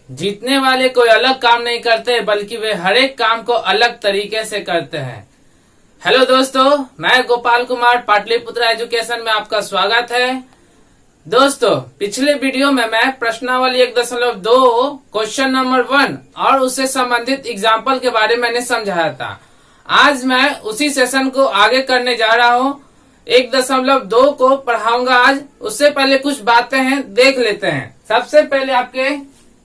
जीतने वाले कोई अलग काम नहीं करते बल्कि वे हर एक काम को अलग तरीके से करते हैं। हेलो दोस्तों, मैं गोपाल कुमार पाटलिपुत्र एजुकेशन में आपका स्वागत है। दोस्तों, पिछले वीडियो में मैं प्रश्नावली 1.2 क्वेश्चन नंबर 1 और उससे संबंधित एग्जाम्पल के बारे में मैंने समझाया था। आज मैं उसी सेशन को आगे करने जा रहा हूँ। 1.2 को पढ़ाऊंगा आज। उससे पहले कुछ बातें हैं, देख लेते हैं। सबसे पहले आपके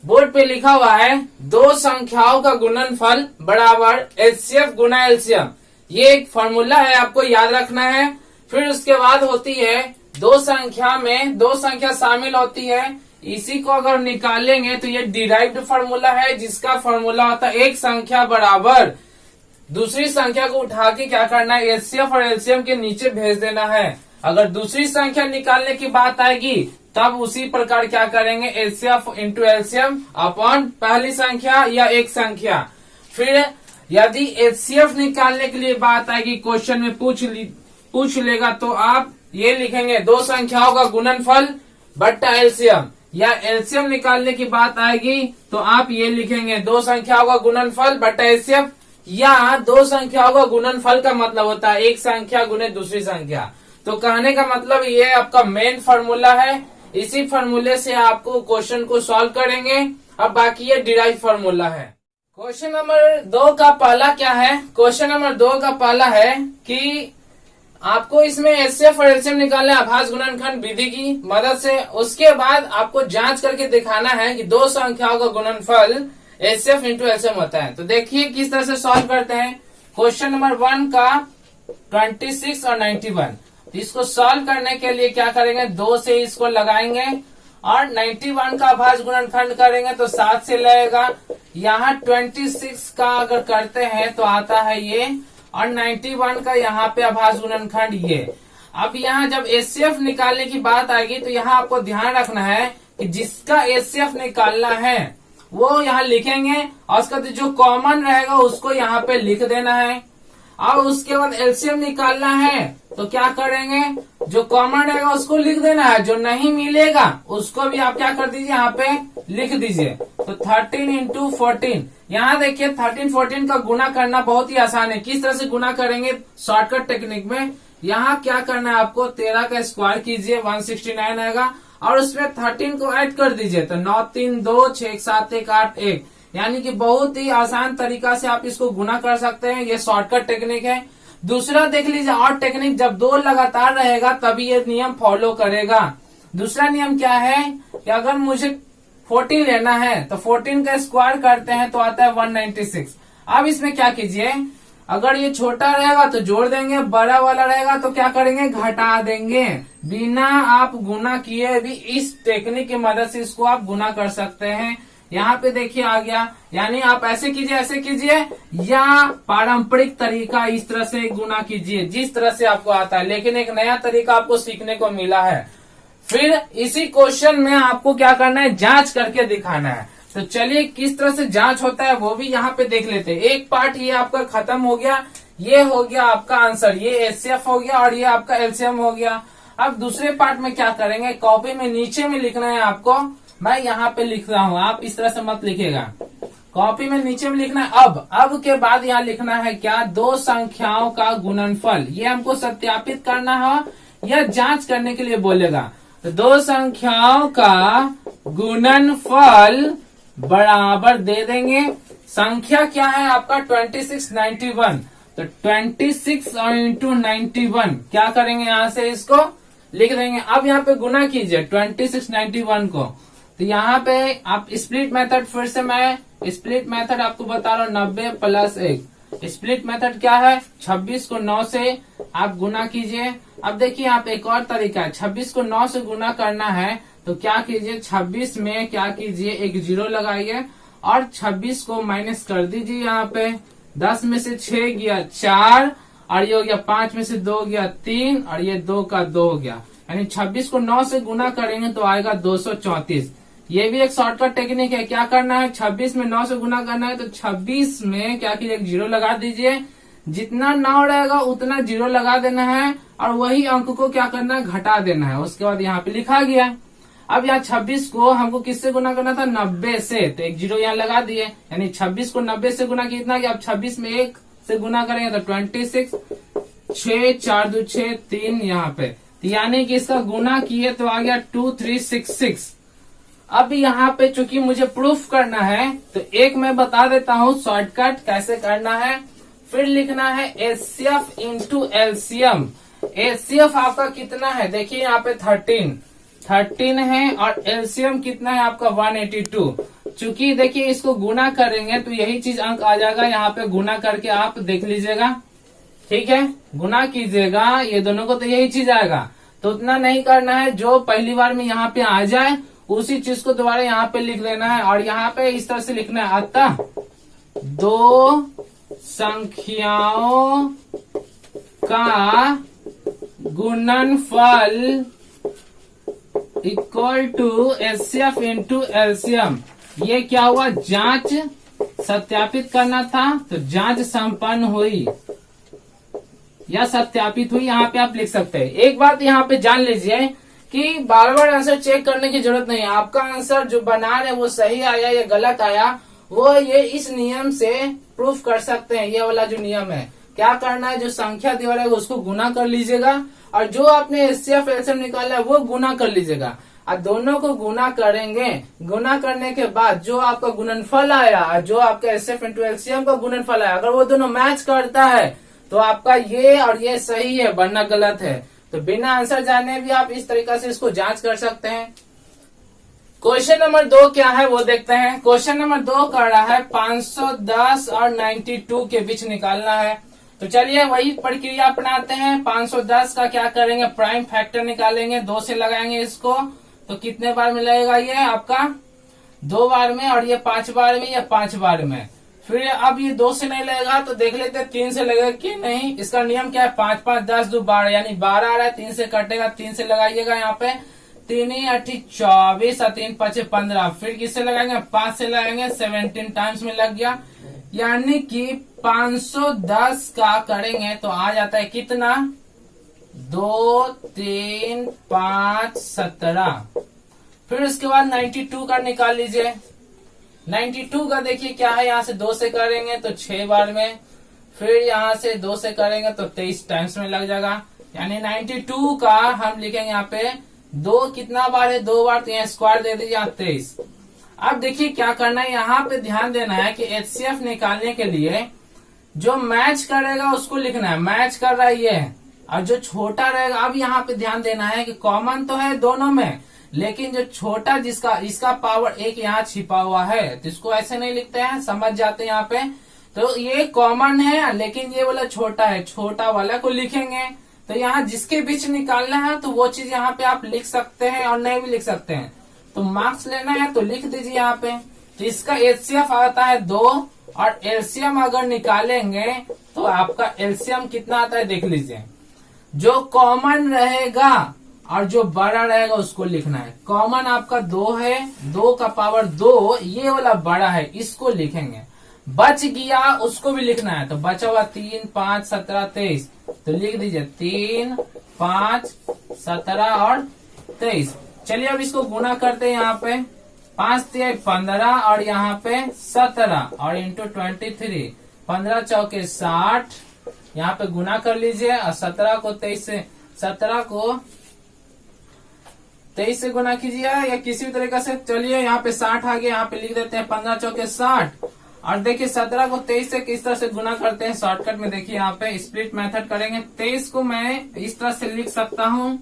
बोर्ड पे लिखा हुआ है दो संख्याओं का गुणनफल बराबर एचसीएफ गुना एलसीएम। ये एक फॉर्मूला है, आपको याद रखना है। फिर उसके बाद होती है दो संख्या में दो संख्या शामिल होती है। इसी को अगर निकालेंगे तो ये डिराइव्ड फॉर्मूला है, जिसका फॉर्मूला होता है एक संख्या बराबर दूसरी संख्या को उठा के क्या करना है, एचसीएफ और एलसीएम के नीचे भेज देना है। अगर दूसरी संख्या निकालने की बात आएगी तब उसी प्रकार क्या करेंगे, एचसीएफ इंटू एलसीएम अपॉन पहली संख्या या एक संख्या। फिर यदि एचसीएफ निकालने के लिए बात आएगी, क्वेश्चन में पूछ लेगा तो आप ये लिखेंगे दो संख्याओं का गुणनफल बट्टा एलसीएम। या एलसीएम निकालने की बात आएगी तो आप ये लिखेंगे दो संख्याओं का गुणनफल बट्टा एचसीएफ। या दो संख्याओं का गुणनफल का मतलब होता है एक संख्या गुने दूसरी संख्या। तो कहने का मतलब ये आपका मेन फॉर्मूला है। इसी फॉर्मूले से आपको क्वेश्चन को सॉल्व करेंगे। अब बाकी ये डिराइव फॉर्मूला है। क्वेश्चन नंबर 2 का पहला क्या है? क्वेश्चन नंबर 2 का पहला है कि आपको इसमें एचसीएफ और एलसीएम निकालना है आभास गुणनखंड विधि की मदद से। उसके बाद आपको जांच करके दिखाना है कि दो संख्याओं का गुणनफल एचसीएफ इंटू एलसीएम होता है। तो देखिए किस तरह से सॉल्व करते हैं। क्वेश्चन नंबर 1 का 26 और 91, तो इसको सॉल्व करने के लिए क्या करेंगे, 2 से इसको लगाएंगे और 91 का आभास गुणनखंड करेंगे तो 7 से लगेगा। यहाँ 26 का अगर करते हैं तो आता है ये, और 91 का यहाँ पे आभास गुणनखंड ये। अब यहाँ जब एचसीएफ निकालने की बात आएगी तो यहाँ आपको ध्यान रखना है कि जिसका एचसीएफ निकालना है वो यहाँ लिखेंगे और उसका जो कॉमन रहेगा उसको यहाँ पे लिख देना है। और उसके बाद एलसीएम निकालना है तो क्या करेंगे, जो कॉमन रहेगा उसको लिख देना है, जो नहीं मिलेगा उसको भी आप क्या कर दीजिए, यहाँ पे लिख दीजिए। तो 13 इंटू 14, यहाँ देखिए 13 14 का गुना करना बहुत ही आसान है। किस तरह से गुना करेंगे, शॉर्टकट टेक्निक में यहाँ क्या करना है आपको, 13 का स्क्वायर कीजिए 169 आएगा और उसमें 13 को ऐड कर दीजिए तो 9 3 2 6 7 1 8 1, यानी कि बहुत ही आसान तरीका से आप इसको गुना कर सकते हैं। ये शॉर्टकट टेक्निक है। दूसरा देख लीजिए और टेक्निक, जब 2 लगातार रहेगा तभी ये नियम फॉलो करेगा। दूसरा नियम क्या है कि अगर मुझे 14 लेना है तो 14 का स्क्वायर करते हैं तो आता है 196। अब इसमें क्या कीजिए, अगर ये छोटा रहेगा तो जोड़ देंगे, बड़ा वाला रहेगा तो क्या करेंगे, घटा देंगे। बिना आप गुना किए भी इस टेक्निक की मदद से इसको आप गुना कर सकते हैं। यहाँ पे देखिए आ गया, यानी आप ऐसे कीजिए या पारंपरिक तरीका इस तरह से गुना कीजिए जिस तरह से आपको आता है, लेकिन एक नया तरीका आपको सीखने को मिला है। फिर इसी क्वेश्चन में आपको क्या करना है, जांच करके दिखाना है। तो चलिए किस तरह से जांच होता है वो भी यहाँ पे देख लेते हैं। एक पार्ट ये आपका खत्म हो गया, ये हो गया आपका आंसर, ये एचसीएफ हो गया और ये आपका एलसीएम हो गया। अब दूसरे पार्ट में क्या करेंगे, कॉपी में नीचे में लिखना है आपको। मैं यहाँ पे लिख रहा हूँ, आप इस तरह से मत लिखेगा, कॉपी में नीचे में लिखना है। अब के बाद यहाँ लिखना है क्या, दो संख्याओं का गुणनफल। ये हमको सत्यापित करना है या जांच करने के लिए बोलेगा। तो दो संख्याओं का गुणनफल बराबर दे देंगे, संख्या क्या है आपका 26 91, तो 26 और इंटू 91 क्या करेंगे, यहाँ से इसको लिख देंगे। अब यहाँ पे गुना कीजिए 26 91 को, तो यहाँ पे आप स्प्लिट मेथड, फिर से मैं स्प्लिट मेथड आपको बता रहा हूँ, 90 प्लस 1। स्प्लिट मेथड क्या है, 26 को 9 से आप गुना कीजिए। अब देखिए यहाँ पे एक और तरीका है, 26 को 9 से गुना करना है तो क्या कीजिए, 26 में क्या कीजिए, एक 0 लगाइए और 26 को माइनस कर दीजिए। यहाँ पे 10 में से 6 गया 4 और ये हो गया 5 में से 2 गया 3 और ये 2 का 2 हो गया, यानी 26 को 9 से गुना करेंगे तो आएगा 234। ये भी एक शॉर्टकट टेक्निक है। क्या करना है, 26 में 9 से गुना करना है तो 26 में क्या कीजिए, एक 0 लगा दीजिए। जितना 9 रहेगा उतना 0 लगा देना है और वही अंक को क्या करना है, घटा देना है। उसके बाद यहाँ पे लिखा गया। अब यहाँ 26 को हमको किससे गुना करना था, 90 से, तो एक जीरो यहाँ लगा दिए, यानी 26 को 90 से गुना कितना किया। अब 26 में 1 से गुना करेंगे तो 26, 6 4 2 6 3 यहाँ पे, तो यानी कि इसका गुना किए तो आ गया 2366। अब यहाँ पे चूंकि मुझे प्रूफ करना है तो एक मैं बता देता हूँ शॉर्टकट कैसे करना है। फिर लिखना है एचसीएफ इंटू एलसीएम। एचसीएफ आपका कितना है, देखिए यहाँ पे 13 है और एलसीएम कितना है आपका 182। चूंकि देखिए इसको गुना करेंगे तो यही चीज अंक आ जाएगा, यहाँ पे गुना करके आप देख लीजिएगा, ठीक है, गुना कीजिएगा ये दोनों को तो यही चीज आएगा। तो उतना नहीं करना है, जो पहली बार में यहाँ पे आ जाए उसी चीज को दोबारा यहाँ पे लिख लेना है और यहाँ पे इस तरह से लिखना है, अतः दो संख्याओं का गुणनफल equal to HCF into LCM. ये क्या हुआ, जांच सत्यापित करना था तो जांच संपन्न हुई या सत्यापित हुई, यहाँ पे आप लिख सकते हैं। एक बात यहाँ पे जान लीजिए कि बार बार आंसर चेक करने की जरूरत नहीं है। आपका आंसर जो बना रहे वो सही आया या गलत आया, वो ये इस नियम से प्रूफ कर सकते हैं। ये वाला जो नियम है, क्या करना है, जो संख्या दिया है उसको गुना कर लीजिएगा और जो आपने एचसीएफ एलसीएम निकाला है वो गुना कर लीजिएगा और दोनों को गुना करेंगे। गुना करने के बाद जो आपका गुणनफल आया और जो आपका एचसीएफ इंटू एलसीएम का गुणनफल आया, अगर वो दोनों मैच करता है तो आपका ये और ये सही है, वरना गलत है। तो बिना आंसर जाने भी आप इस तरीका से इसको जांच कर सकते हैं। क्वेश्चन नंबर 2 क्या है वो देखते हैं। क्वेश्चन नंबर 2 कर रहा है 510 और 92 के बीच निकालना है। तो चलिए वही प्रक्रिया अपनाते हैं। 510 का क्या करेंगे, प्राइम फैक्टर निकालेंगे, 2 से लगाएंगे इसको, तो कितने बार में लगेगा ये आपका 2 बार में, और ये 5 बार में या 5 बार में। फिर अब ये 2 से नहीं लगेगा तो देख लेते हैं 3 से लगेगा कि नहीं। इसका नियम क्या है, 5 5 10 2 12, यानी 12 आ रहा है, 3 से कटेगा, 3 से लगाइएगा यहाँ पे, 3 8 24 और 3 5 15। फिर किससे लगाएंगे, 5 से लगाएंगे, 17 टाइम्स में लग गया, यानी कि 510 का करेंगे तो आ जाता है कितना, 2 3 5 17। फिर उसके बाद 92 का निकाल लीजिए। 92 का देखिए क्या है, यहाँ से 2 से करेंगे तो 6 बार में, फिर यहाँ से 2 से करेंगे तो 23 टाइम्स में लग जाएगा, यानी 92 का हम लिखेंगे यहाँ पे 2 कितना बार है, 2 बार, तो यहाँ स्क्वायर दे दीजिए 23। अब देखिए क्या करना है, यहाँ पे ध्यान देना है कि एचसीएफ निकालने के लिए जो मैच करेगा उसको लिखना है, मैच कर रहा है ये, और जो छोटा रहेगा, अब यहाँ पे ध्यान देना है कि कॉमन तो है दोनों में, लेकिन जो छोटा जिसका इसका पावर 1 यहाँ छिपा हुआ है, तो इसको ऐसे नहीं लिखते हैं, समझ जाते हैं यहाँ पे। तो ये कॉमन है लेकिन ये वाला छोटा है, छोटा वाला को लिखेंगे। तो यहाँ जिसके बीच निकालना है तो वो चीज यहाँ पे आप लिख सकते हैं और नहीं भी लिख सकते हैं। तो मार्क्स लेना है तो लिख दीजिए यहाँ पे। तो इसका एचसीएफ आता है 2 और एलसीएम अगर निकालेंगे तो आपका एलसीएम कितना आता है देख लीजिए। जो कॉमन रहेगा और जो बड़ा रहेगा उसको लिखना है। कॉमन आपका 2 है, 2 का पावर 2, ये वाला बड़ा है, इसको लिखेंगे। बच गया उसको भी लिखना है, तो बचा हुआ 3 5 17 23, तो लिख दीजिए 3 5 17 और 23। चलिए अब इसको गुना करते हैं, यहाँ पे 5 3 15 और यहाँ पे 17 और इंटू 23, 15 चौके 60, यहाँ पे गुना कर लीजिए और 17 को 23 से 17 को 23 से गुना कीजिए या किसी भी तरीके से। चलिए यहाँ पे 60 आ गया, यहाँ पे लिख देते हैं 15 चौके 60 और देखिए 17 को 23 से किस तरह से गुना करते हैं शॉर्टकट में। देखिए यहाँ पे स्प्लिट मेथड करेंगे। 23 को मैं इस तरह से लिख सकता हूँ,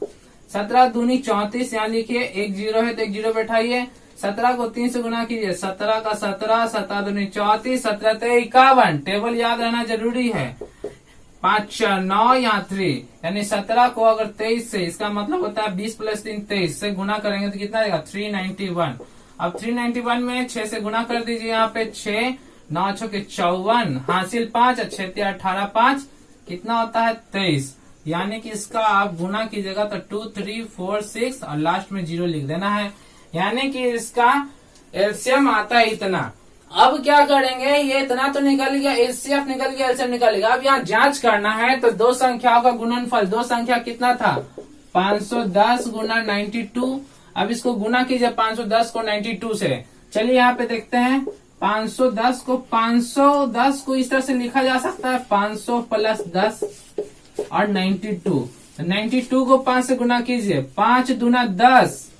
17 दूनी 34, यहाँ लिखिए, एक 0 है तो एक 0 बैठाइए। 17 को 3 से गुना कीजिए, 17 का 17, 17 दूनी 34, 17 ते 51। टेबल याद रहना जरूरी है। 5 4 9, यहाँ 3, यानी 17 को अगर 23 से, इसका मतलब होता है 20 + 3 23 से गुना करेंगे तो कितना आएगा 391। अब 391 में 6 से गुना कर दीजिए, यहाँ पे 6 9 6 के 54, हासिल 5 और 6 18 5, कितना होता है 23। यानी कि इसका आप गुना कीजिएगा तो 2 3 4 6 और लास्ट में 0 लिख देना है, यानी कि इसका एलसीएम आता है इतना। अब क्या करेंगे, ये इतना तो निकल गया, एचसीएफ निकल गया, एलसीएम निकल गया। अब यहाँ जांच करना है तो दो संख्याओं का गुणनफल, दो संख्या कितना था 510 गुना 92 अब इसको गुना कीजिए 510 को 92 से। चलिए यहाँ पे देखते हैं 510 को इस तरह से लिखा जा सकता है 500 प्लस 10 और 92। 92 को 5 से गुना कीजिए, 5 दूना 10,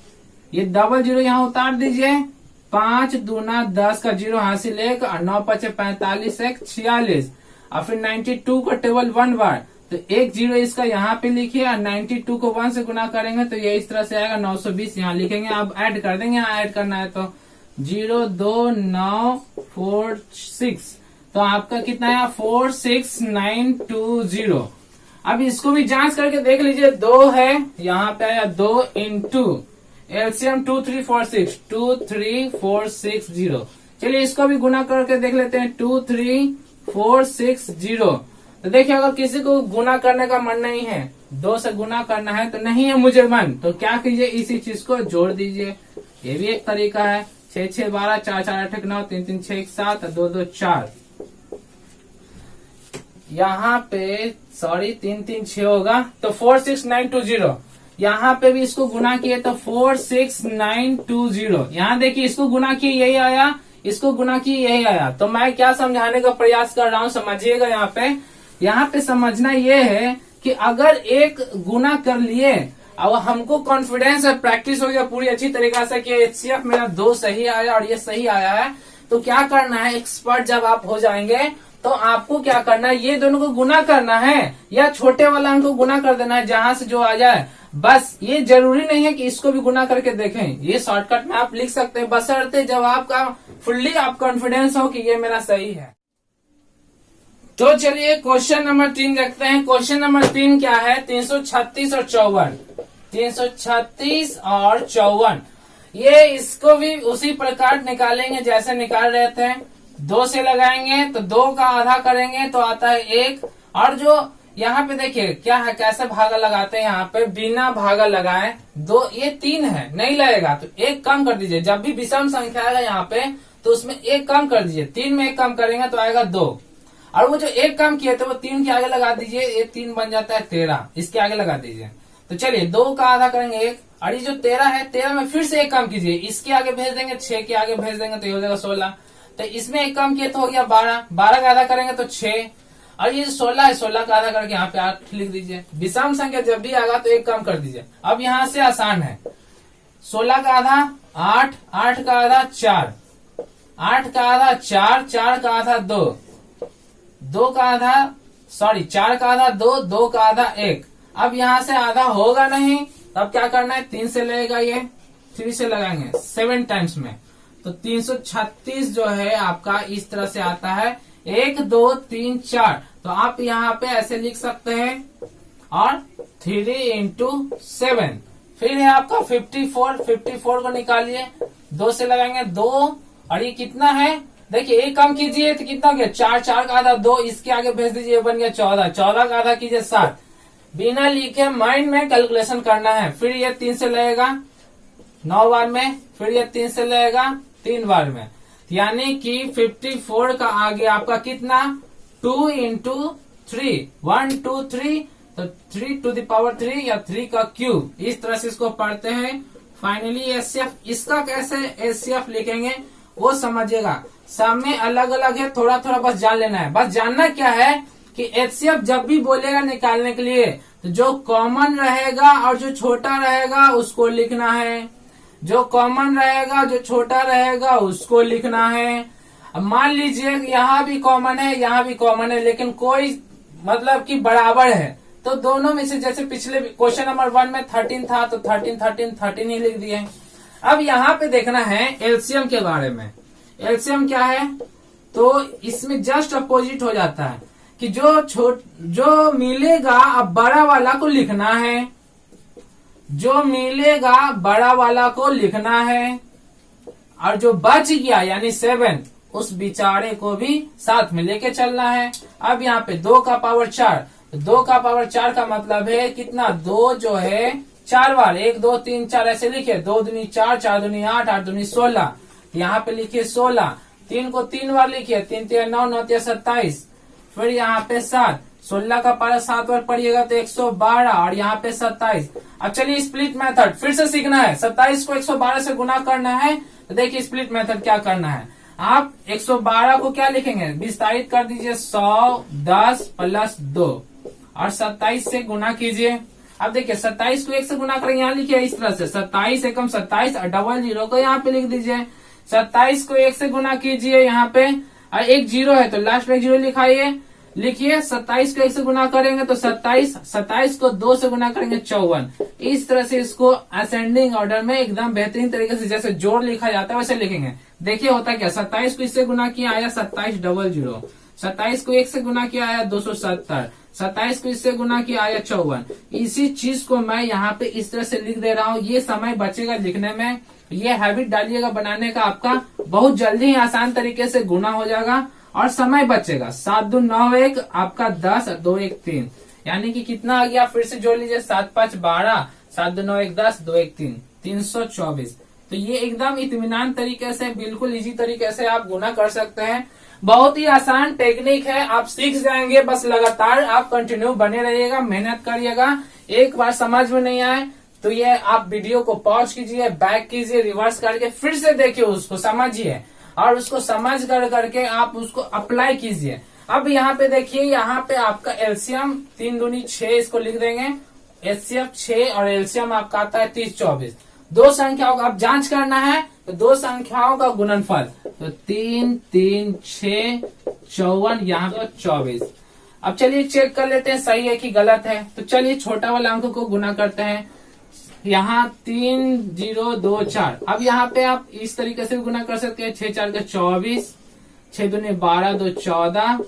ये डबल जीरो यहाँ उतार दीजिए, 5 दूना 10 का जीरो हासिल 1 और 9 पचे 45 1 46 और फिर 92 को टेबल 1 बार, तो एक जीरो इसका यहाँ पे लिखिए और 92 को 1 से गुना करेंगे तो ये इस तरह से आएगा 920 यहाँ लिखेंगे। अब ऐड कर देंगे, यहाँ ऐड करना है तो 02946, तो आपका कितना है 46920। अब इसको भी जांच करके देख लीजिए, 2 है यहाँ पे आया 2 इंटू एलसीएम 23460। चलिए इसको भी गुना करके देख लेते हैं 23460। तो देखिए अगर किसी को गुना करने का मन नहीं है, 2 से गुना करना है तो नहीं है मुझे मन, तो क्या कीजिए इसी चीज को जोड़ दीजिए, ये भी एक तरीका है। 6 6 12, 4 4 8 9, 3 3 6 7, 2 2 4, यहाँ पे 3 3 6 होगा तो 46920। यहाँ पे भी इसको गुना किए तो 46920। यहाँ देखिए इसको गुना किए यही आया, इसको गुना किए यही आया। तो मैं क्या समझाने का प्रयास कर रहा हूँ समझिएगा। यहाँ पे समझना ये है कि अगर एक गुना कर लिए अब हमको कॉन्फिडेंस और प्रैक्टिस हो गया पूरी अच्छी तरीका से कि एचसीएफ मेरा 2 सही आया और ये सही आया है, तो क्या करना है, एक्सपर्ट जब आप हो जाएंगे तो आपको क्या करना है, ये दोनों को गुना करना है या छोटे वाला अंक को गुना कर देना है जहां से जो आ जाए। बस ये जरूरी नहीं है कि इसको भी गुना करके देखें, ये शॉर्टकट में आप लिख सकते हैं बशर्ते जब आपका फुल्ली आप कॉन्फिडेंस हो कि ये मेरा सही है। तो चलिए क्वेश्चन नंबर 3 देखते हैं। क्वेश्चन नंबर 3 क्या है, 336 और 54। 336 और 54 ये इसको भी उसी प्रकार निकालेंगे जैसे निकाल रहे थे। 2 से लगाएंगे तो 2 का आधा करेंगे तो आता है 1, और जो यहाँ पे देखिए क्या है, कैसे भागा लगाते हैं, यहाँ पे बिना भागा लगाए 2, ये 3 है नहीं लगेगा तो 1 कम कर दीजिए। जब भी विषम संख्या आएगा यहाँ पे तो उसमें 1 कम कर दीजिए, 3 में 1 कम करेंगे तो आएगा 2, और वो जो 1 कम किए तो वो 3 के आगे लगा दीजिए, ये 3 बन जाता है 13, इसके आगे लगा दीजिए। तो चलिए 2 का आधा करेंगे 1, और ये जो 13 है 13 में फिर से 1 कम कीजिए, इसके आगे भेज देंगे 6 के आगे भेज देंगे तो ये हो जाएगा 16, तो इसमें 1 कम किए तो हो गया 12, 12 का आधा करेंगे तो 6, और ये 16 है 16 का आधा करके यहाँ पे 8 लिख दीजिए। विषम संख्या जब भी आएगा तो 1 कम कर दीजिए। अब यहाँ से आसान है, 16 का आधा 8, 8 का आधा 4, 8 का आधा 4, 4 का आधा 2, 2 का आधा 4 का आधा 2, 2 का आधा 1। अब यहाँ से आधा होगा नहीं, तब क्या करना है, 3 से लगेगा, ये 3 से लगाएंगे 7 टाइम्स में, तो 336 जो है आपका इस तरह से आता है 1 2 3 4। तो आप यहाँ पे ऐसे लिख सकते हैं, और 3 इंटू 7, फिर है आपका 54, 54 को निकालिए, 2 से लगाएंगे 2, और ये कितना है देखिए 1 कम कीजिए तो कितना हो गया 4, 4 का आधा 2, इसके आगे भेज दीजिए बन गया 14, 14 का आधा कीजिए 7, बिना लिखे माइंड में कैलकुलेशन करना है। फिर ये 3 से लगेगा 9 बार में, फिर ये 3 से लगेगा 3 बार में, यानी कि 54 का आगे आपका कितना 2 इंटू 3, 1 2 3, तो 3 टू द पावर 3 या 3 का क्यूब, इस तरह से इसको पढ़ते हैं। फाइनली एचसीएफ, इसका कैसे एचसीएफ लिखेंगे वो समझिएगा, सब में अलग अलग है, थोड़ा थोड़ा बस जान लेना है। बस जानना क्या है कि एचसीएफ जब भी बोलेगा निकालने के लिए तो जो कॉमन रहेगा और जो छोटा रहेगा उसको लिखना है, जो कॉमन रहेगा जो छोटा रहेगा उसको लिखना है। अब मान लीजिए यहाँ भी कॉमन है यहाँ भी कॉमन है, लेकिन कोई मतलब कि बराबर है, तो दोनों में से जैसे पिछले क्वेश्चन नंबर 1 में 13 था तो 13 13 13 ही लिख दिए। अब यहाँ पे देखना है एलसीएम के बारे में। एलसीएम क्या है, तो इसमें जस्ट अपोजिट हो जाता है कि जो मिलेगा अब बड़ा वाला को लिखना है, जो मिलेगा बड़ा वाला को लिखना है, और जो बच गया यानी 7 उस बेचारे को भी साथ में लेके चलना है। अब यहाँ पे 2 का पावर 4, 2 का पावर 4 का मतलब है कितना, 2 जो है 4 बार, 1 2 3 4 ऐसे लिखे, 2 दूनी 4, 4 दूनी 8, 8 दूनी 16, यहाँ पे लिखिए 16, 3 को 3 बार लिखिए, 3 3 9, 9 3 27, फिर यहाँ पे 7, 16 का पारा 7 बार पढ़िएगा तो 112 और यहाँ पे 27। अब चलिए स्प्लिट मेथड फिर से सीखना है। 27 को 112 से गुना करना है तो देखिए स्प्लिट मेथड क्या करना है। आप 112 को क्या लिखेंगे, विस्तारित कर दीजिए 100 10 प्लस 2 और 27 से गुना कीजिए। अब देखिए 27 को 1 से गुना करेंगे, यहाँ लिखिए इस तरह से 27 एकम 27 और डबल जीरो को यहाँ पे लिख दीजिए। 27 को 1 से गुना कीजिए यहाँ पे और एक जीरो है तो लास्ट में एक जीरो लिखाइए। लिखिए 27 को 1 से गुना करेंगे तो 27, 27 को 2 से गुना करेंगे 54। इस तरह से इसको असेंडिंग ऑर्डर में एकदम बेहतरीन तरीके से जैसे जोड़ लिखा जाता है वैसे लिखेंगे। देखिए होता क्या, 27 को इससे गुना किया आया 27 डबल जीरो, 27 को 1 से गुना किया आया 270, 27 को इससे गुना किया आया 54। इसी चीज को मैं यहाँ पे इस तरह से लिख दे रहा हूँ। ये समय बचेगा लिखने में, ये हैबिट डालिएगा बनाने का, आपका बहुत जल्दी ही आसान तरीके से गुना हो जाएगा और समय बचेगा। 7 2 9 1 आपका 10 2 1 3 यानी कि कितना आ गया, फिर से जोड़ लीजिए 7 5 12 7 2 9 1 10 2 1 3 324। तो ये एकदम इत्मीनान तरीके से, बिल्कुल इजी तरीके से आप गुना कर सकते हैं। बहुत ही आसान टेक्निक है, आप सीख जाएंगे। बस लगातार आप कंटिन्यू बने रहिएगा, मेहनत करिएगा। एक बार समझ में नहीं आए तो ये आप वीडियो को पॉज कीजिए, बैक कीजिए, रिवर्स करके फिर से देखिए, उसको समझिए और उसको समझ कर करके आप उसको अप्लाई कीजिए। अब यहाँ पे देखिए, यहाँ पे आपका एलसीएम 3 दूनी 6 इसको लिख देंगे। एचसीएफ 6 और एलसीएम आपका आता है 30 24। दो संख्याओं का आप जांच करना है तो दो संख्याओं का गुणनफल, तो 3 3 6 54 यहाँ पे 24। अब चलिए चेक कर लेते हैं सही है कि गलत है। तो चलिए छोटा वाला अंक को गुना करते हैं। यहाँ 3 0 2 4। अब यहाँ पे आप इस तरीके से गुना कर सकते हैं। 6 4 के 24, 6 दूनी 12 2 14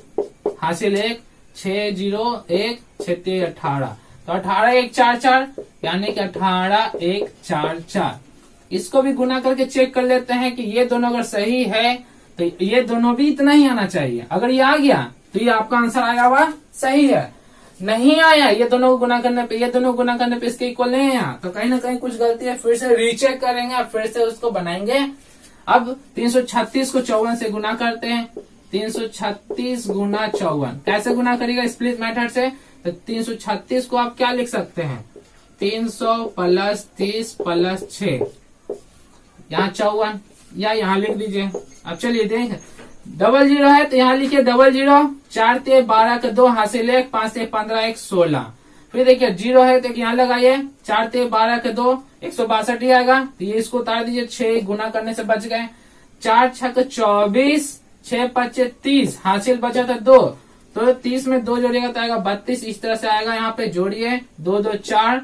हासिल 1, 6 0 1 6 3 18। तो 18 1 4 4 यानी कि 18 1 4 4। इसको भी गुना करके चेक कर लेते हैं कि ये दोनों अगर सही है तो ये दोनों भी इतना ही आना चाहिए। अगर ये आ गया तो ये आपका आंसर आया हुआ सही है। नहीं आया ये दोनों को गुना करने पे, ये दोनों को गुना करने पे इसके इक्वल नहीं आया तो कहीं ना कहीं कुछ गलती है। फिर से रीचेक करेंगे और फिर से उसको बनाएंगे। अब 336 को 54 से गुना करते हैं। 336 गुना 54 कैसे गुना करिएगा, स्प्लिट मेथड से। तो 336 को आप क्या लिख सकते हैं, 300 प्लस 30 प्लस 6, यहाँ 54 या यहाँ लिख दीजिए। अब चलिए देख, डबल जीरो है तो यहाँ लिखिए डबल जीरो। 4 ते 12 के 2 हासिल 1, 5 से 15 1 16। फिर देखिए जीरो है तो यहाँ लगाइए। 4 ते 12 के 2 162 ही आएगा तो ये इसको उतार दीजिए। 6 गुना करने से बच गए। 4 6 24, 6 5 30 हासिल बचा था 2, तो 30 में 2 जोड़िएगा तो आएगा 32। इस तरह से आएगा। यहाँ पे जोड़िए 2 2 4,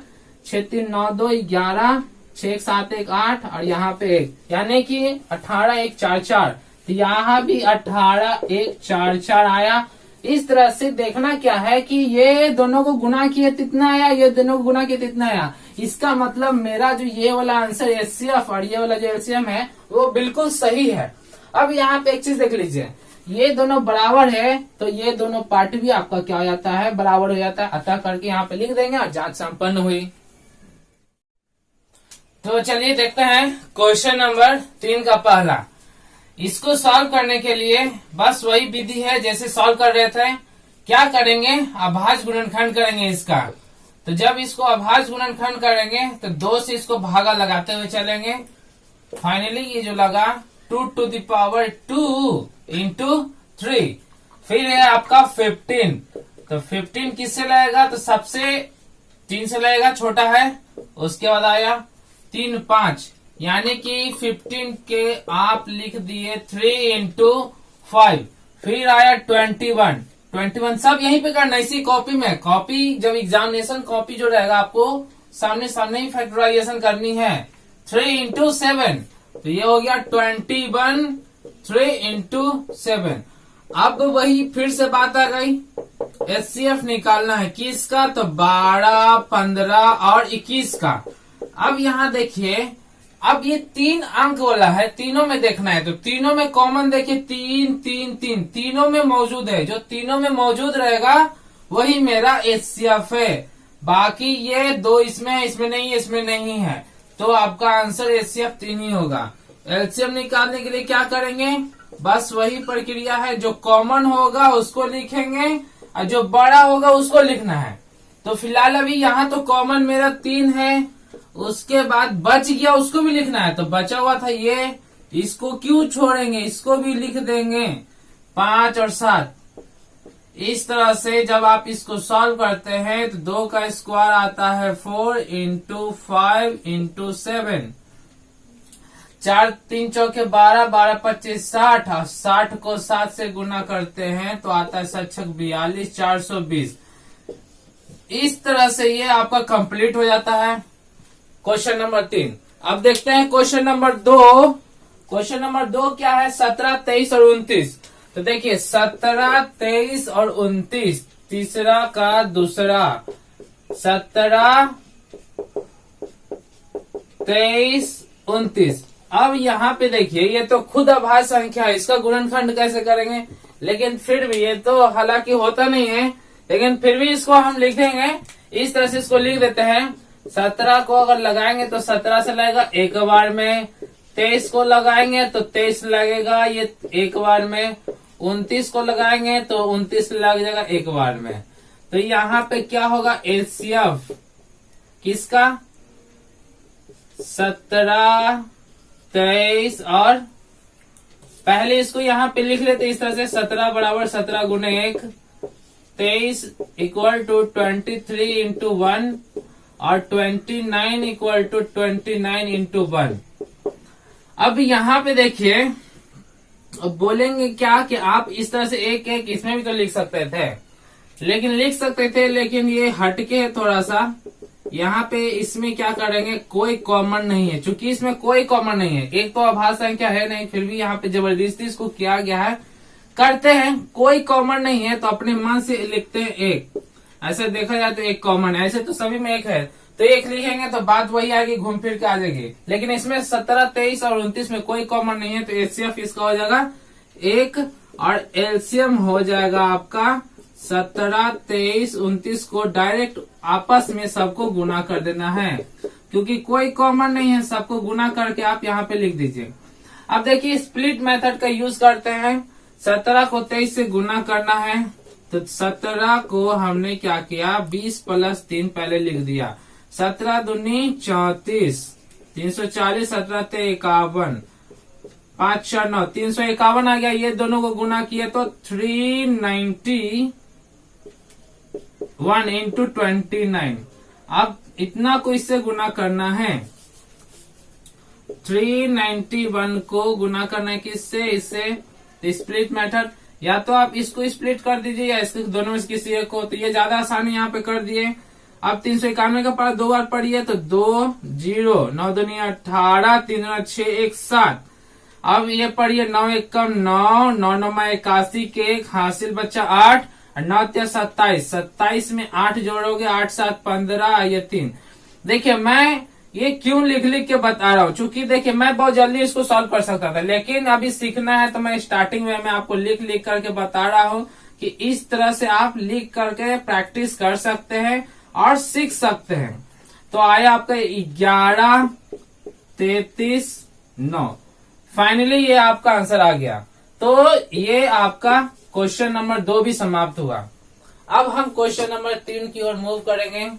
6 3 9 2 11, 6 1 7 1 8 और यहाँ पे 1 यानी कि 18 1 4 4। तो यहाँ भी 18 1 4 4 आया। इस तरह से देखना क्या है कि ये दोनों को गुना किए कितना आया, ये दोनों को गुना किए कितना आया। इसका मतलब मेरा जो ये वाला आंसर एचसीएफ और ये वाला जो एलसीएम है वो बिल्कुल सही है। अब यहाँ पे एक चीज देख लीजिए, ये दोनों बराबर है तो ये दोनों पार्ट भी आपका क्या हो जाता है, बराबर हो जाता है। अतः करके यहाँ पे लिख देंगे और जांच संपन्न हुई। तो चलिए देखते हैं क्वेश्चन नंबर 3 का पहला। इसको सॉल्व करने के लिए बस वही विधि है जैसे सॉल्व कर रहे थे। क्या करेंगे, अभाज्य गुणनखंड करेंगे इसका। तो जब इसको अभाज्य गुणनखंड करेंगे तो 2 से इसको भागा लगाते हुए चलेंगे। फाइनली ये जो लगा 2 to the power 2 into 3। फिर है आपका 15। तो 15 किससे लगेगा, तो सबसे 3 से लगेगा, छोटा है। उसके बाद आया 3 5 यानी कि 15 के आप लिख दिए 3 into 5। फिर आया 21 सब यहीं पे करना, इसी कॉपी में। कॉपी जब एग्जामिनेशन कॉपी जो रहेगा आपको सामने सामने ही फैक्टराइजेशन करनी है। 3 into 7 तो ये हो गया 21, 3 into 7। अब वही फिर से बात आ गई, एचसीएफ निकालना है किसका, तो 12 15 और 21 का। अब यहाँ देखिए, अब ये 3 अंक वाला है, तीनों में देखना है। तो तीनों में कॉमन देखिए 3 3 3 तीनों में मौजूद है। जो तीनों में मौजूद रहेगा वही मेरा एचसीएफ है। बाकी ये 2 इसमें नहीं, इसमें नहीं है, तो आपका आंसर एचसीएफ 3 ही होगा। एलसीएम निकालने के लिए क्या करेंगे, बस वही प्रक्रिया है। जो कॉमन होगा उसको लिखेंगे और जो बड़ा होगा उसको लिखना है। तो फिलहाल अभी यहाँ तो कॉमन मेरा 3 है, उसके बाद बच गया उसको भी लिखना है। तो बचा हुआ था ये, इसको क्यों छोड़ेंगे, इसको भी लिख देंगे 5 और 7। इस तरह से जब आप इसको सॉल्व करते हैं तो 2 का स्क्वायर आता है 4 इंटू 5 इंटू 7, 4 3 चौके 12, 12 25 60, और 60 को 7 से गुना करते हैं तो आता है 7 छक 42, 420। इस तरह से ये आपका कंप्लीट हो जाता है क्वेश्चन नंबर 3। अब देखते हैं क्वेश्चन नंबर 2। क्वेश्चन नंबर 2 क्या है, 17, 23 और 29। तो देखिए 17, 23 और 29, तीसरा का दूसरा, 17, 23, 29। अब यहाँ पे देखिए ये तो खुद अभाज्य संख्या है, इसका गुणनखंड कैसे करेंगे, लेकिन फिर भी ये तो हालांकि होता नहीं है, लेकिन फिर भी इसको हम लिखेंगे। इस तरह से इसको लिख देते हैं। 17 को अगर लगाएंगे तो 17 से लगेगा एक बार में, 23 को लगाएंगे तो 23 लगेगा ये एक बार में, 29 को लगाएंगे तो 29 लग जाएगा एक बार में। तो यहाँ पे क्या होगा, एलसीएम किसका, 17, 23 और पहले इसको यहाँ पे लिख लेते इस तरह से, 17 बराबर 17 गुने 1, 23 इक्वल टू 23 इंटू 1 और 29 इक्वल टू 29 इंटू 1। अब यहाँ पे देखिए, अब बोलेंगे क्या कि आप इस तरह से एक एक इसमें भी तो लिख सकते थे, लेकिन ये हटके है थोड़ा सा। यहाँ पे इसमें क्या करेंगे, कोई कॉमन नहीं है, चूंकि इसमें कोई कॉमन नहीं है, एक तो अभाज्य संख्या है नहीं, फिर भी यहाँ पे जबरदस्ती इसको किया गया है। करते हैं, कोई कॉमन नहीं है तो अपने मन से लिखते हैं एक। ऐसे देखा जाए तो एक कॉमन है, ऐसे तो सभी में एक है, तो एक लिखेंगे तो बात वही आएगी, घूम फिर के आ जाएगी। लेकिन इसमें 17, 23 और 29 में कोई कॉमन नहीं है, तो एचसीएफ इसका हो जाएगा 1 और एलसीएम हो जाएगा आपका 17, 23, 29 को डायरेक्ट आपस में सबको गुना कर देना है, क्योंकि कोई कॉमन नहीं है, सबको गुना करके आप यहाँ पे लिख दीजिए। अब देखिए स्प्लिट मेथड का यूज करते हैं। 17 को 23 से गुना करना है, तो 17 को हमने क्या किया, 20 प्लस 3 पहले लिख दिया, 17 दूनी 34, 340, 17 ते 51, 5 4 9, 351 आ गया। ये दोनों को गुना किया तो 391 इंटू 29। अब इतना को इससे गुना करना है, 391 को गुना करना है किससे, इससे। स्प्लिट मेथड, या तो आप इसको स्प्लिट कर दीजिए या इसके दोनों में से किसी एक को, तो ये ज्यादा आसानी यहाँ पे कर दिए। अब 391 का पढ़ा 2 बार पढ़िए तो 2 0, 9 दूनी 18, 3 दूना 6, 1 7। अब ये पढ़िए 9 1 कम 9, 9 9 में 81 के 1 हासिल बच्चा 8, 9 3 27, 27 में 8 जोड़ोगे 8 7 15, ये 3। देखिए मैं ये क्यों लिख लिख के बता रहा हूँ, चूंकि देखिए मैं बहुत जल्दी इसको सॉल्व कर सकता था, लेकिन अभी सीखना है तो मैं स्टार्टिंग में मैं आपको लिख लिख करके बता रहा हूँ कि इस तरह से आप लिख करके प्रैक्टिस कर सकते हैं और सीख सकते हैं। तो आया आपका 11, 33, 9। फाइनली ये आपका आंसर आ गया। तो ये आपका क्वेश्चन नंबर 2 भी समाप्त हुआ। अब हम क्वेश्चन नंबर 3 की ओर मूव करेंगे।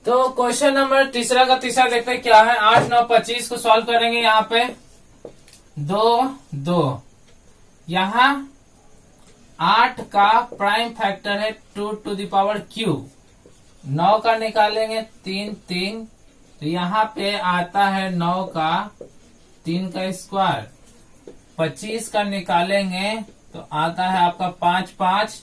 तो क्वेश्चन नंबर तीसरा का तीसरा देखते हैं क्या है। 8 9 25 को सॉल्व करेंगे। यहाँ पे 2 2, यहाँ 8 का प्राइम फैक्टर है 2 टू द पावर क्यू। 9 का निकालेंगे 3 3, तो यहाँ पे आता है 9 का 3 का स्क्वायर। 25 का निकालेंगे तो आता है आपका 5 5,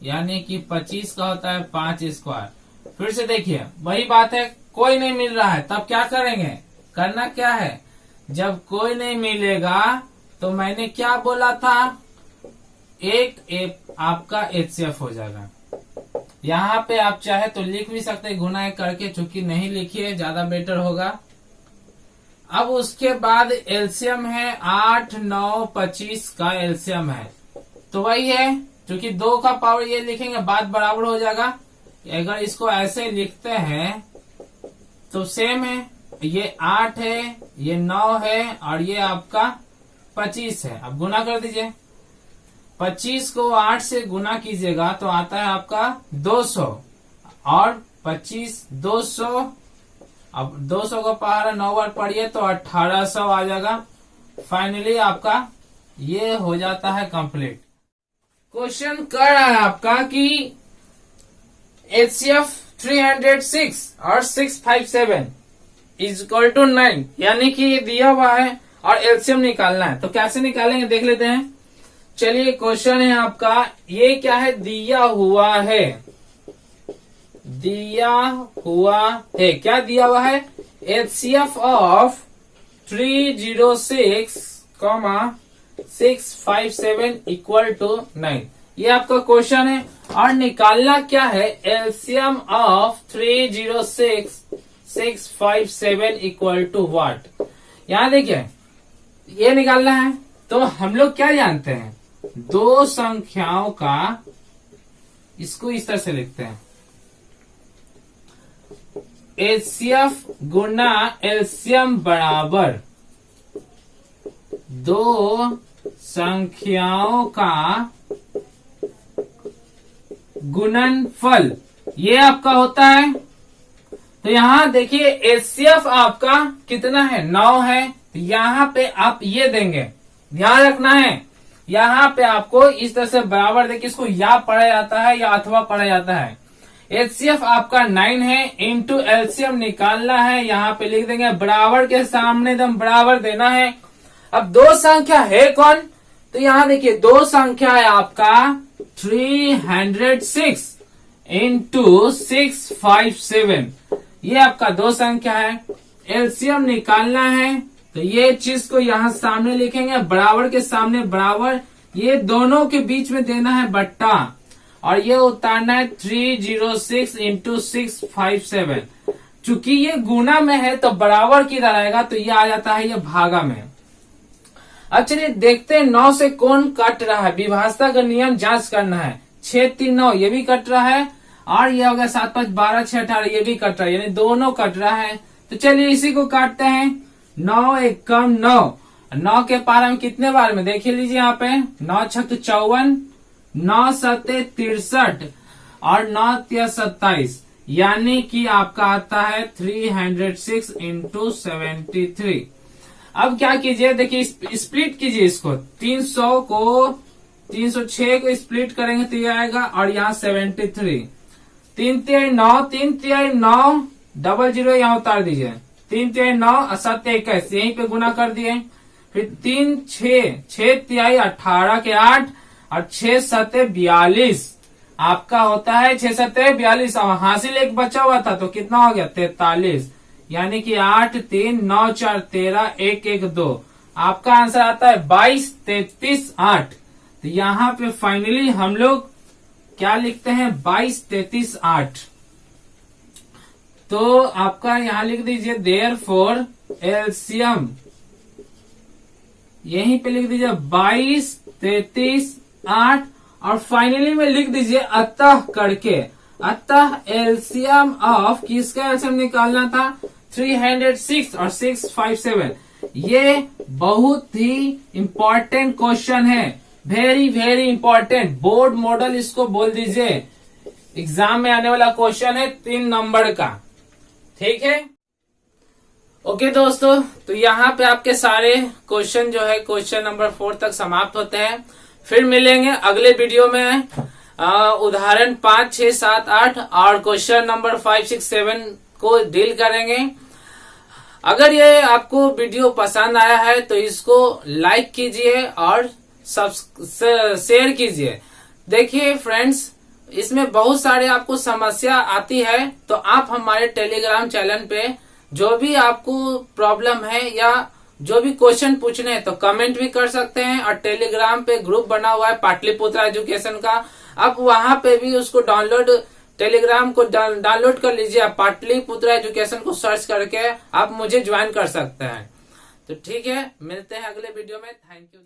यानी कि 25 का होता है 5 स्क्वायर। फिर से देखिए वही बात है, कोई नहीं मिल रहा है तब क्या करेंगे, करना क्या है, जब कोई नहीं मिलेगा तो मैंने क्या बोला था, एक आपका एचसीएफ हो जाएगा। यहाँ पे आप चाहे तो लिख भी सकते हैं गुना करके, चूंकि नहीं लिखिए ज्यादा बेटर होगा। अब उसके बाद एलसीएम है 8 9 25 का एलसीएम है, तो वही है, क्योंकि 2 का पावर ये लिखेंगे बात बराबर हो जाएगा। अगर इसको ऐसे लिखते हैं तो सेम है, ये 8 है, ये 9 है और ये आपका 25 है। अब गुना कर दीजिए, 25 को 8 से गुना कीजिएगा तो आता है आपका 200 और 25 200, अब 200 को पहाड़ा 9 बार पढ़िए तो 1800 आ जाएगा। फाइनली आपका ये हो जाता है कंप्लीट। क्वेश्चन कर रहा है आपका कि HCF 306 और 657 इज इक्वल टू 9, यानी कि ये दिया हुआ है और एलसीएम निकालना है। तो कैसे निकालेंगे देख लेते हैं। चलिए क्वेश्चन है आपका, ये क्या है, दिया हुआ है, दिया हुआ है, क्या दिया हुआ है, HCF ऑफ 306, 657 इक्वल टू 9। ये आपका क्वेश्चन है और निकालना क्या है, LCM of 306 657 equal to what. यहां देखिए ये निकालना है। तो हम लोग क्या जानते हैं, दो संख्याओं का, इसको इस तरह से लिखते हैं, HCF गुना एलसीएम बराबर दो संख्याओं का गुणनफल, ये आपका होता है। तो यहां देखिए HCF आपका कितना है, 9 है। तो यहां पे आप ये देंगे, ध्यान रखना है, यहां पे आपको इस तरह से बराबर देखिए, इसको या पढ़ा जाता है या अथवा पढ़ा जाता है। HCF आपका 9 है, इंटू एलसीएम निकालना है, यहाँ पे लिख देंगे, बराबर के सामने एकदम बराबर देना है। अब दो संख्या है कौन, तो यहाँ देखिए दो संख्या है आपका 306 इंटू 657, ये आपका दो संख्या है। एलसीएम निकालना है तो ये चीज को यहाँ सामने लिखेंगे, बराबर के सामने बराबर, ये दोनों के बीच में देना है बट्टा, और ये उतारना है 306 इंटू 657। चूंकि ये गुना में है तो बराबर किधर आएगा, तो ये आ जाता है ये भागा में। अब चलिए देखते हैं 9 से कौन कट रहा है, विभाजता का नियम जांच करना है। 6 3 9 ये भी कट रहा है, और ये हो गया 7 5 12 6 18 ये भी कट रहा है, यानी दोनों कट रहा है। तो चलिए इसी को काटते हैं। 9 1 कम 9, 9 के पारा में कितने बार में देखिए लीजिए यहाँ पे, 9 6 54, 9 7 63 और 9 3 27, यानी कि आपका आता है 306 इंटू 73। अब क्या कीजिए, देखिए स्प्लिट कीजिए इसको, 300 को 306 को स्प्लिट करेंगे तो ये आएगा, और यहाँ 73, 3 3 9, 3 3 9, 00 यहाँ उतार दीजिए, 3 3 9 और 7 21 यहीं पे गुना कर दिए। फिर 3 6 6 3 18 के 8 और 6 7 42 आपका होता है 6 7 42। हासिल एक बचा हुआ था तो कितना हो गया 43, यानी कि 8 3 9 4 13 1 1 2, आपका आंसर आता है 22 33 8। तो यहाँ पे फाइनली हम लोग क्या लिखते हैं, 22 33 8। तो आपका यहाँ लिख दीजिए देयरफॉर एलसीएम, यहीं पे लिख दीजिए 22 33 8, और फाइनली में लिख दीजिए अतः करके, अतः एलसीएम ऑफ, किसका एलसीएम निकालना था, 306 और 657। ये बहुत ही इंपॉर्टेंट क्वेश्चन है, very very important, board model इसको बोल दीजिए, एग्जाम में आने वाला क्वेश्चन है 3 नंबर का, ठीक है। ओके दोस्तों, तो यहाँ पे आपके सारे क्वेश्चन जो है क्वेश्चन नंबर 4 तक समाप्त होते हैं। फिर मिलेंगे अगले वीडियो में उदाहरण 5 6 7 8 और क्वेश्चन नंबर 5 6 7 को डील करेंगे। अगर ये आपको वीडियो पसंद आया है तो इसको लाइक कीजिए और शेयर कीजिए। देखिए फ्रेंड्स, इसमें बहुत सारे आपको समस्या आती है, तो आप हमारे टेलीग्राम चैनल पे जो भी आपको प्रॉब्लम है या जो भी क्वेश्चन पूछने हैं तो कमेंट भी कर सकते हैं, और टेलीग्राम पे ग्रुप बना हुआ है पाटलिपुत्रा एजुकेशन का, आप वहां पे भी उसको डाउनलोड, टेलीग्राम को डाउनलोड कर लीजिए, आप पाटलिपुत्रा एजुकेशन को सर्च करके आप मुझे ज्वाइन कर सकते हैं। तो ठीक है, मिलते हैं अगले वीडियो में, थैंक यू।